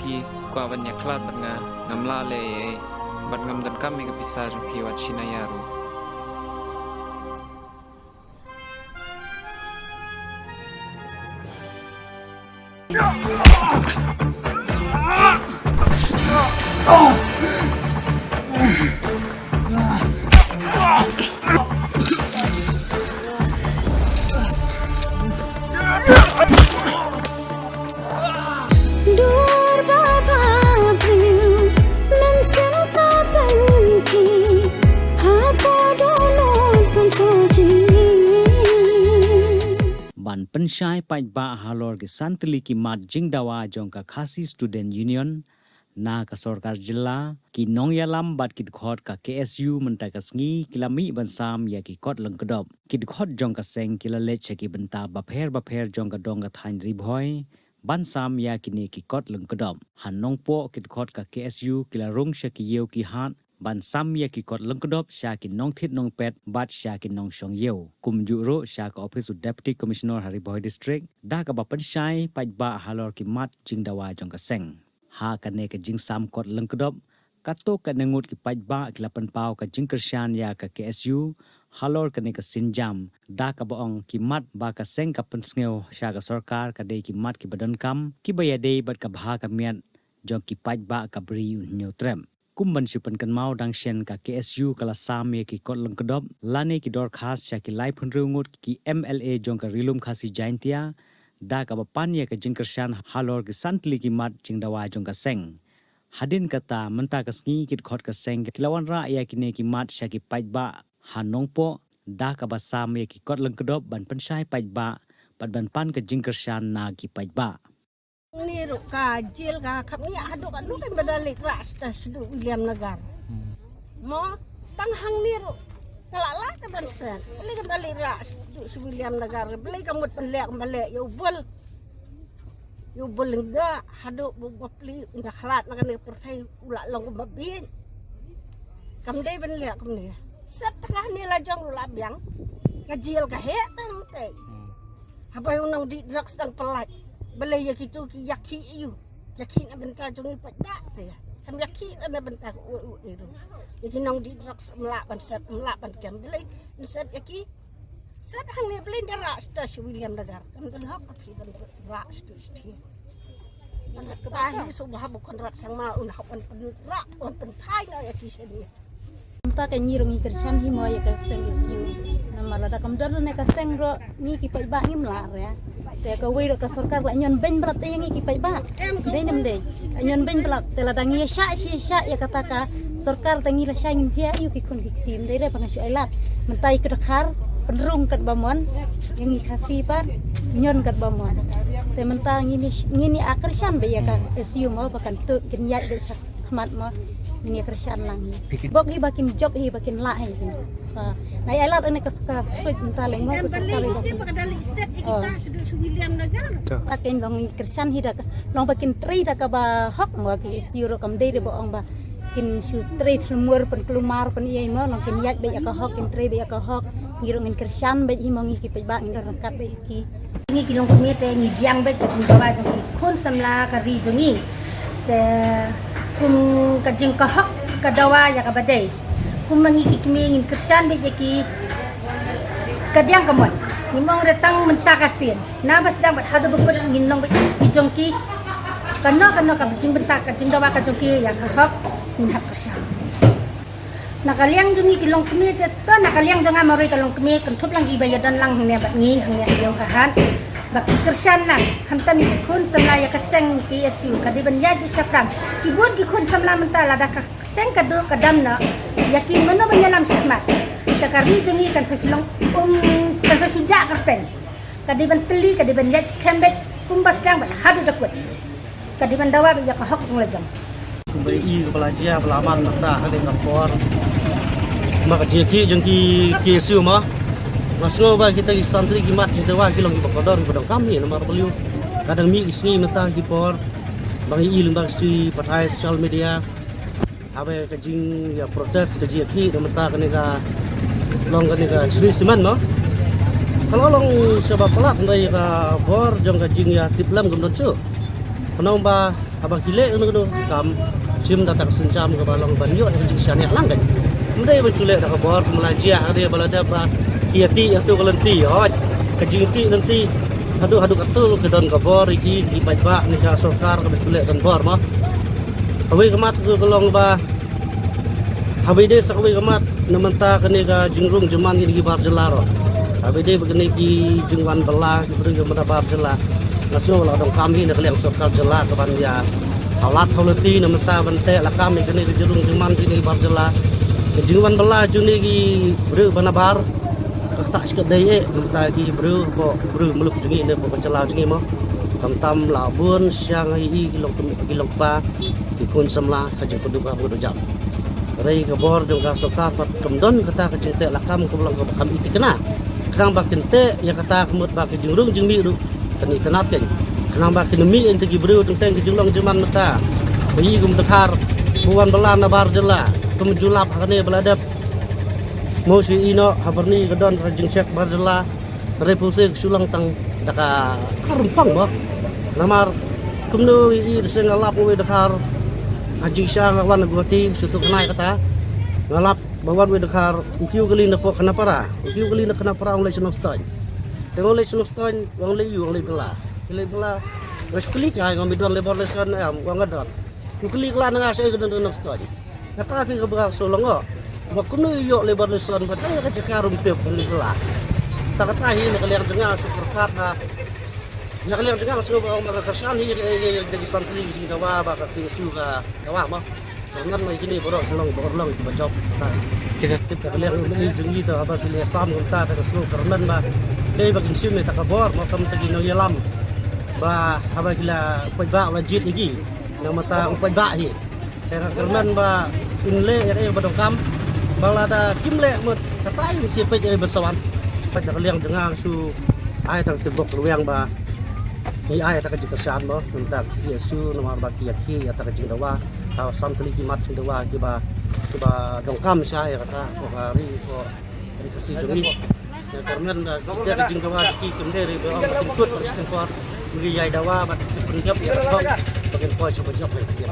pi kwa banyak klat banga ngamla le bat ngam dan kami ke pisah pi wat shinayaru. Ban pensyai pai ba halor ke santli ki mat jingdawa jong ka khasi student union na ka sarkar jilla ki nong yalam bat ki khot ka KSU mentai ka sngi kilami bansam ya ki kot lang kedop ki khot jong ka seng kilale cheki benta ba pher jong ka dong ka thain ri bhoi bansam ya ki ne ki kot lang kedop han nong po ki khot ka KSU kilarung sheki yeu ki hat ban sam ya ki kot lang kedop sha ki nong thit nong pet bat sha ki nong shong yeu kum ju ro sha ka office deputy commissioner Hariboi district da ka ba pensyai pai ba halor ki mat jingdawa jong ka seng ha ka ne ka jing sam kot lang kedop kato ka nengut ki pai ba ki lapan pau ka jing kersyan ya ka KSU halor ka ne ka sinjam da ka baong ki mat ba ka seng ka pensngeu sha ka sarkar ka de ki mat ki badan kam ki bayade bat ka bha ka miat jong ki pai ba ka bri neutrem kumban supan kan mau dang shen ka KSU kala sam ye ki kot lang kedop lane ki dor khas sha ki lai phun rungut ki MLA jong ka rilum khasi jaintia da ka bapan ye ka jingkersyan halor ki santli ki mat jingdawa jong ka seng hadin kata menta ka sngi ki khot ka seng ki lawan ra ya ki ne ki mat sha ki pai ba hanong po da ka ba sam ye ki kot lang kedop ban pensyai pai ba pat ban pan ka jingkersyan na ki pai ba ni ro ka jil ka khap ni aduk kan kan badalik ras ta sedu William Nagar mo tanghang ni ro kalala ta bansan beli kan balik ras su William Nagar beli kamut penlek balik yo bol enggak haduk beli enggak khalat makan pertai ulak long babin kam dai benlek kam ni setengah ni lajang ru labyang kajil ka he tang tei apa unang di drugs tang pelat balai ya gitu ki yaki you yaki na benta jongi pada saya kam yaki na benta itu yaki nong di drugs melaban kam balai set yaki set hang ne balai dara sta William Nagar kam kan hak api dan rak stu sti ketahi subah bukan rak sang mal un hapan pedut rak on pen pai na yaki sedi ta ka nyirong ikersan hi mo ya ka seng isyu namala da kam dor ne ka seng ro ni ki pai ba ngim la ya te ka wi ro ka sarkar la nyon ben brat yang ki pai ba dei nem dei nyon ben blak te la dangi sha ya kata ka sarkar tangi la sha ngim dia yu ki kun ki tim dei re pangasyu ailat mentai ke dekhar penrung kat bamon yang i khasi par nyon kat bamon te menta ngini akersan be ya ka isyu mo bakan tu kin ya de sak khmat mo ini kerjaan lang bok hi bakin job hi bakin la hi na ailat ane ka suka suit mentaleng mo ka suka le bok kadali set kita sedu William Nagar akin long kerjaan hi da long bakin tri da ka ba hok mo ki siuro kam de bo ong ba kin su tri lumur pen kelumar pen iai mo long kin yak be ka hok kin tri be ka hok ngiro ngin kerjaan be hi mo ngi ki pe ba ngir kat be ki ni ki long kumi te ngi diang be ka bawa ki khon samla ka ri jongi te kum kajing kahak kadawa ya kabadai kum mangi kikmi ngin kersan be ki kadiang kamon nimong datang mentakasin naba sedang hadu bukut ngin nong kijongki kano ka bijing bentak kajing dawa kajongki ya kahak ngin hak kersan nakaliang jungi kilong kemi te nakaliang jonga maroi kalong kemi kentup lang ibayadan lang ne bat ngi hanya yo kahan bak kersan lang hamtam kun samla ya kaseng KSU kadiban ya di syafran kibun ki kun samla mentala da kaseng kadu kadam na yakin mana menyalam syahmat takari jungi kan sasilong kan sasuja karten kadiban teli kadiban ya skambet kumbas lang ban hadu dakut kadiban dawa ya ka hok nglajam kumbari i kepala jia pelaman nakta hade ngapor maka jeki jengki KSU mah masno ba kita santri kimat kita wa kilong ki bakodor padang kami nomor beliau kadang mi isni meta ki por bang i lembag si patai social media abe kajing ya protes kaji ki meta kene ka long kene ka sri siman no kalau long sebab pelak ndai ka bor jong kajing ya tiplam gumdon su penom ba abang gile ngono kam jim datang senjam ke balong banyo yang jing syane lang kan mendai mencule dak bor melajia dia balada ba kiati atu kelenti hoj kejingti nanti hadu katul ke don ke bor iki di ba ni ka sokar ke mencule dan bor mah awi kemat ke golong ba habi de sakwi kemat namenta kene ka jingrung jeman gi bar jelaro habi de begini ki jingwan bela ki mana bar jela nasional la dong kami nak liang sokar jela ke ban ya alat holoti namenta bante la kami kene ki jingrung jeman gi bar jela jingwan bela juni gi bru bana bar tak sikit dai namenta gi bru meluk jengi ne po jela jengi mo tam labun siang i kilong pa ikun samla ka jeng kudu ka budu jam rei ka bor dong ka soka pat kemdon kata ka jeng te lakam ko belang ko kam iti kena kenang ba kente ya kata kemut ba ke jengrung jeng mi ru tani kenat ken kenang ba kenemi ente gi bru teng teng ke jenglong jeman mata bayi gum dekar buan belan na bar jela kemjulap kane beladap mau si ino haberni kedon ka jeng cek bar jela repulse sulang tang daka karumpang ba namar kumno i sing ngalap we dekar aji sya ngawan goti sutu kenai kata ngalap bawan we dekar ukiu kali na po kana para ukiu kali na kana para oleh senok stan tengok oleh senok stan wang le yu oleh bela res klik ha ngam bidon lebor lesan am wang ngadon uklik la nga sai kedon senok stan kata ki ka solongo ba kumno yo lebor lesan ba kaya ka jakarum tep bela tak kata hi na kaliang dengar super kat na ya kalian dengar semua orang kerjaan ini jadi santri di dawa baka tingsu ka dawa mah karena mai kini borok long itu bacok tidak kalian ini jengi tu apa kalian sam kita tak semua karena bah dei bakin sim ni tak kabor mau kamu tegi no yalam bah apa kila pajak wajib lagi nama ta pajak hi karena bah inle yang badokam balada kimle mut kata ini siapa jadi bersawan pajak kalian dengar su ai tang tibok luang bah ni ai ta kajik kerjaan mo untuk Yesu nomor baki yaki ta kajik dawa ta santli ki mat dawa ki ba dongkam saya kata ko hari ko hari kasih jumi ya karena dia kajik dawa ki kemderi ba ang kut Kristen ko ngi yai dawa bat penjap ya ko bagian ko coba job ya